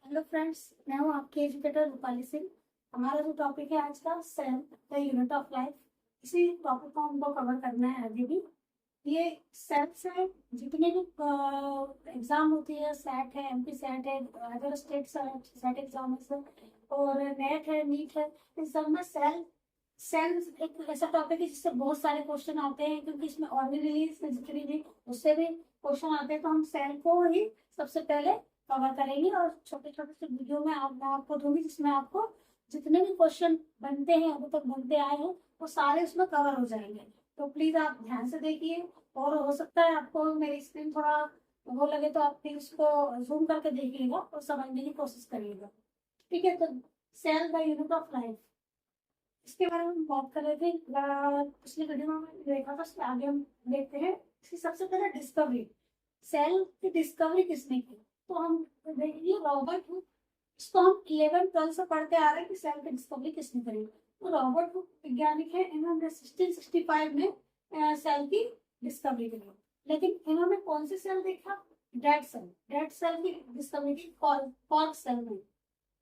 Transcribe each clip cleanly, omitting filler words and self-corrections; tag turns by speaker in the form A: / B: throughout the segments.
A: Hello friends, मैं हूँ आपकी एजुकेटर रूपाली सिंह। हमारा जो टॉपिक है आज का cell the unit of life, इसी टॉपिक को हमको कवर करना है आगे भी। ये सेल से जितने भी एग्जाम होती है, सेट है, एमपी सेट है, अदर स्टेट सेट एग्जाम है और नेट है, नीट है, इन सब में सेल सेल एक ऐसा टॉपिक है जिससे बहुत सारे क्वेश्चन आते हैं, क्योंकि इसमें ऑर्डिनरी से जितनी भी उससे भी क्वेश्चन आते हैं। तो हम सेल को ही सबसे पहले कवर करेंगे और छोटे छोटे से वीडियो में मैं आपको दूंगी, जिसमें आपको जितने भी क्वेश्चन बनते हैं, अभी तक बनते आए हैं, वो सारे उसमें कवर हो जाएंगे। तो प्लीज आप ध्यान से देखिए, और हो सकता है आपको मेरी स्क्रीन थोड़ा वो लगे तो आप प्लीज उसको जूम करके देखिएगा और समझने की कोशिश करिएगा। ठीक है, तो cell the unit of life, इसके बारे में हम बात कर रहे थे पिछले वीडियो में हमने देखा था। उसके आगे हम देखते हैं इसकी सबसे पहले डिस्कवरी। सेल की डिस्कवरी किसने की? तो हम देखेंगे रॉबर्ट हुक। इसको हम 11 12 से पढ़ते आ रहे हैं कि सेल की डिस्कवरी किसने करी। तो रॉबर्ट हुक वैज्ञानिक है, इन्होंने 1665 में सेल की डिस्कवरी करी। लेकिन इन्होंने कौन सी सेल देखा? Dead cell. डेड सेल की डिस्कवरी की कॉर्क सेल में।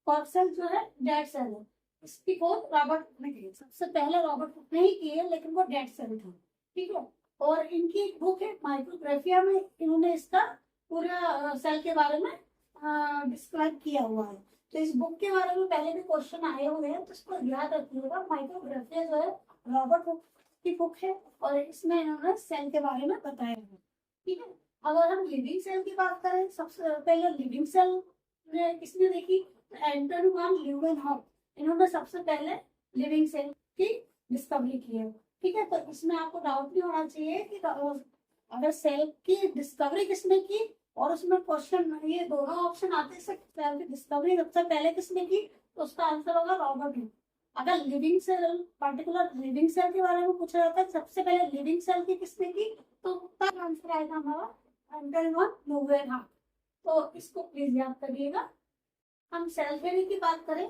A: कॉर्क सेल जो है डेड सेल है, इसकी खोज रॉबर्ट हुक ने की। सबसे पहले रॉबर्ट हुक ने ही की है, लेकिन वो डेड सेल था। ठीक है, और इनकी एक बुक है माइक्रोग्राफिया में, इन्होंने इसका पूरा सेल के बारे में डिस्क्राइब किया हुआ है। तो इस बुक के बारे में पहले भी क्वेश्चन आए हुए हैं, तो इसको याद रखिएगा। माइक्रोग्राफिया जो है रॉबर्ट हुक की बुक है, और इसमें इन्होंने सेल के बारे में बताया है। ठीक है, अगर हम लिविंग सेल की बात करें, सबसे पहले लिविंग सेल किसने देखी? तो एंटन वन ल्यूवेनहॉफ, इन्होंने सबसे पहले लिविंग सेल की डिस्कवरी की है। ठीक है, तो इसमें आपको डाउट नहीं होना चाहिए कि अगर सेल की डिस्कवरी किसने की और उसमें क्वेश्चन ये दोनों ऑप्शन आते हैं, सेल की डिस्कवरी सबसे पहले किसने की, तो उसका आंसर होगा रॉबर्ट हुक। अगर living cell, particular living cell के बारे में पूछा जाता है सबसे पहले लिविंग सेल की किसने की, तो उसका आंसर आएगा हमारा एंटन वन ल्यूवेनहॉफ। तो इसको प्लीज याद करिएगा। हम सेल थ्योरी की बात करें,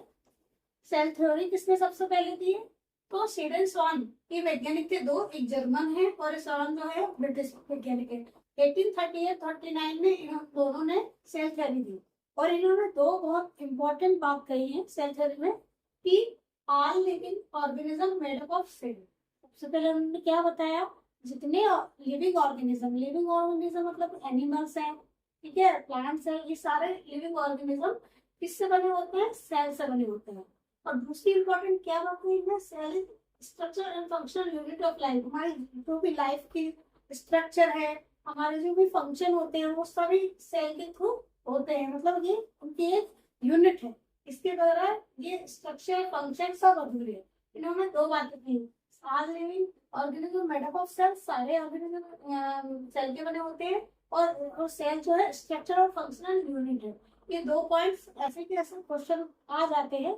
A: सेल थ्योरी किसने सबसे पहले दी है? तो सीडन स्वान, ये वैज्ञानिक थे दो, एक जर्मन है और स्वान जो है ब्रिटिश वैज्ञानिक है। 1838-39 में इन दोनों ने सेल थ्योरी दी, और इन्होंने दो बहुत इंपॉर्टेंट बात कही है सेल थ्योरी में, कि all living organism made up of cell. सबसे पहले उन्होंने क्या बताया? जितने लिविंग ऑर्गेनिज्म मतलब एनिमल्स हैं, ठीक है, प्लांट्स हैं, ये सारे लिविंग ऑर्गेनिज्म किससे बने होते हैं? सेल से बने होते हैं। और दूसरी इंपॉर्टेंट क्या बात हुई है? Cell is structure and functional unit of life. हमारी जो भी लाइफ की स्ट्रक्चर है, हमारे जो भी फंक्शन होते हैं, वो सभी सेल के थ्रू होते हैं। मतलब ये उनकी एक यूनिट है, इसके द्वारा ये स्ट्रक्चर फंक्शन सब अधूरे है। इन्होंने दो बातें की, all living organism made up of cell, सारे ऑर्गेनिज्म सेल के बने होते हैं, और सेल जो है स्ट्रक्चर और फंक्शनल यूनिट है। ये दो पॉइंट्स ऐसे के ऐसे क्वेश्चन आ जाते हैं,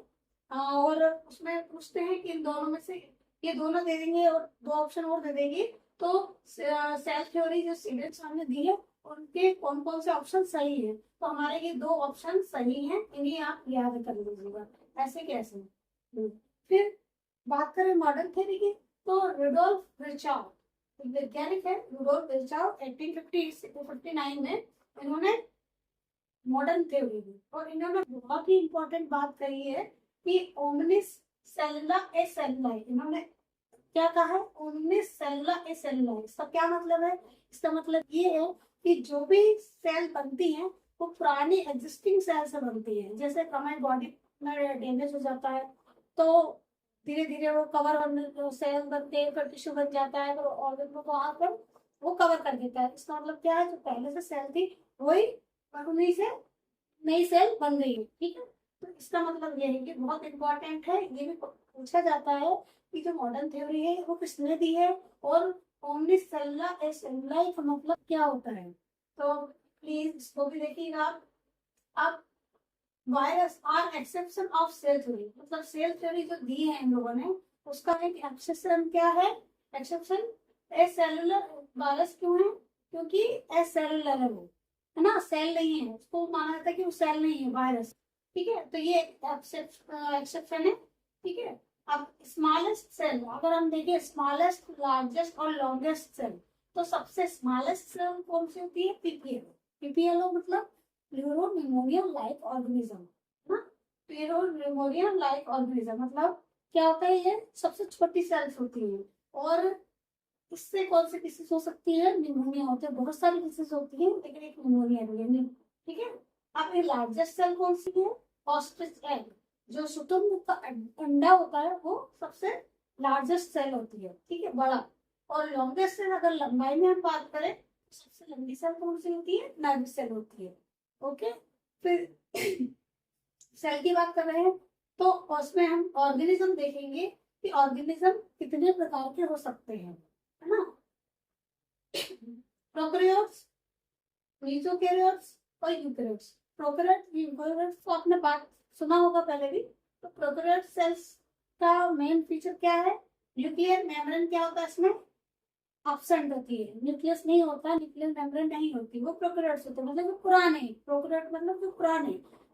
A: और उसमें पूछते हैं कि इन दोनों में से ये दोनों दे देंगे और दो ऑप्शन और दे देंगे, तो सेल थ्योरी जो सीडन सामने दी है उनके कौन कौन से ऑप्शन सही है। तो हमारे ये दो ऑप्शन सही हैं, इन्हें आप याद कर लीजिएगा। ऐसे कैसे? फिर बात करें मॉडर्न थ्योरी की, तो रुडोल्फ विर्चाव वैज्ञानिक है। रुडोल्फ विर्चाव 1859 में इन्होंने मॉडर्न थ्योरी दी, और इन्होंने बहुत ही इंपॉर्टेंट बात कही है कि ओमनिस सेलुला ए सेलुलाई। इन्होंने क्या कहा है? ओमनिस सेलुला ए सेलुलाई। इसका क्या मतलब है? इसका मतलब ये है कि जो भी सेल बनती हैं वो पुरानी एग्जिस्टिंग सेल से बनती है। जैसे हमारी बॉडी में डैमेज हो जाता है, तो धीरे धीरे वो कवर सेल बनते हैं, फिर टिश्यू बन जाता है, फिर ऑर्गन को वहां पर वो कवर कर देता है। इसका मतलब क्या है? जो पहले से सेल थी वही उन्हीं से नई सेल बन गई है। ठीक है, तो इसका मतलब ये है कि बहुत इंपॉर्टेंट है, ये भी पूछा जाता है कि जो मॉडर्न थ्योरी है वो किसने दी है, और ओमनी सेल्युला ए सेलुलाई का मतलब क्या होता है। तो प्लीज इसको भी देखिएगा आप। अब virus are exception of cell theory, मतलब सेल थ्योरी जो दी है इन लोगों ने, उसका एक एक्सेप्शन क्या है? एक्सेप्शन ए सेलुलर वायरस क्यों है? क्योंकि ए सेलुलर है वो, है ना, सेल नहीं है, उसको माना जाता है कि वो सेल नहीं है, वायरस। ठीक है, तो ये एक्सेप्शन है। ठीक है, अब स्मॉलेस्ट सेल, अगर हम देखें स्मॉलेस्ट, लार्जेस्ट और लॉन्गेस्ट सेल, तो सबसे स्मॉलेस्ट सेल कौन सी होती है? पीपीएल। पीपीएलओ मतलब प्लूरोनिमोनिया लाइक ऑर्गेनिज्म ना। प्लूरोनिमोनिया लाइक ऑर्गेनिज्म मतलब क्या होता है, ये सबसे छोटी सेल्स होती है और इससे कौन सी डिसीज हो सकती है, निमोनिया होते हैं। बहुत सारी डिसीज होती है लेकिन एक निमोनिया नहीं, ठीक है। अब ये लार्जेस्ट सेल कौन सी है, ऑस्ट्रिच एग, जो शुतुरमुर्ग का अंडा होता है वो सबसे लार्जेस्ट सेल होती है, ठीक है, बड़ा। और लॉन्गेस्ट सेल अगर लंबाई में हम बात करें तो सबसे लंबी सेल कौन सी होती है, नर्व सेल होती है। ओके, फिर सेल की बात कर रहे हैं तो उसमें हम ऑर्गेनिज्म देखेंगे कि ऑर्गेनिज्म कितने प्रकार के हो सकते हैं, है ना। प्रोकैरियोट्स, मीसोकैरियोट्स और यूकैरियोट्स। प्रोकैरियोट्स यूकैरियोट्स तो आपने बात सुना होगा पहले भी। तो प्रोकैरियोट सेल्स का मेन फीचर क्या है, न्यूक्लियर मेम्ब्रेन क्या होता है इसमें, एब्सेंट होती है, न्यूक्लियस नहीं होता, न्यूक्लियर मेम्ब्रेन नहीं होती, वो प्रोकैरियोट्स होते हैं, मतलब वो पुराने, प्रोकैरियोट मतलब जो पुराने,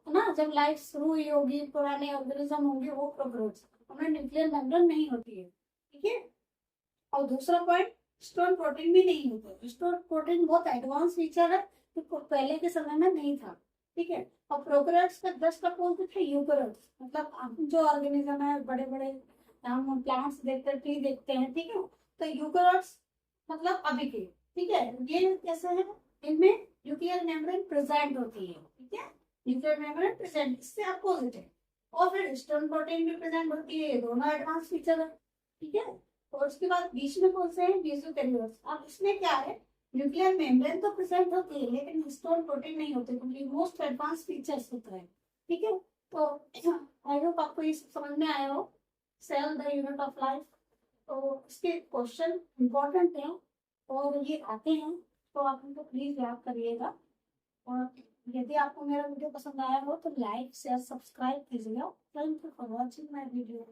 A: है ना, जब लाइफ शुरू हुई होगी, पुराने ऑर्गेनिज्म होंगे वो प्रोकैरियोट्स, उनमें न्यूक्लियर मेम्ब्रेन नहीं होती है, ठीक है। और दूसरा पॉइंट, स्टोन प्रोटीन भी नहीं होता। स्टोन प्रोटीन बहुत एडवांस फीचर है जो पहले के समय में नहीं था, ठीक है। और प्रोकैरियोट्स का 10 कौन से थे, यूकैरियोट्स, मतलब जो ऑर्गेनिज्म है बड़े बड़े, हम प्लांट्स देखते हैं, ट्री देखते हैं, ठीक है। तो यूकैरियोट्स मतलब अभी के, ठीक है, ये कैसे है, इनमें न्यूक्लियर मेम्ब्रेन प्रेजेंट होती है, ठीक है, न्यूक्लियर मेम्ब्रेन प्रेजेंट, इससे अपोजिट है। और फिर स्टोन प्रोटीन भी प्रेजेंट होती है, ये दोनों एडवांस फीचर है, ठीक है। और उसके बाद बीच में कौन से हैं, मेसोकैरियोट्स। अब इसमें क्या है, न्यूक्लियर मेम्ब्रेन तो प्रेजेंट होती है लेकिन हिस्टोन प्रोटीन नहीं होते, क्योंकि मोस्ट एडवांस फीचर्स होता है, ठीक है। तो आई होप आपको ये सब समझ में आया हो, cell the unit of life. तो इसके क्वेश्चन इंपॉर्टेंट है और ये आते हैं, तो आप उनको प्लीज याद करिएगा। और यदि आपको मेरा वीडियो पसंद आया हो तो लाइक शेयर सब्सक्राइब कीजिएगा। Thank you for watching my video.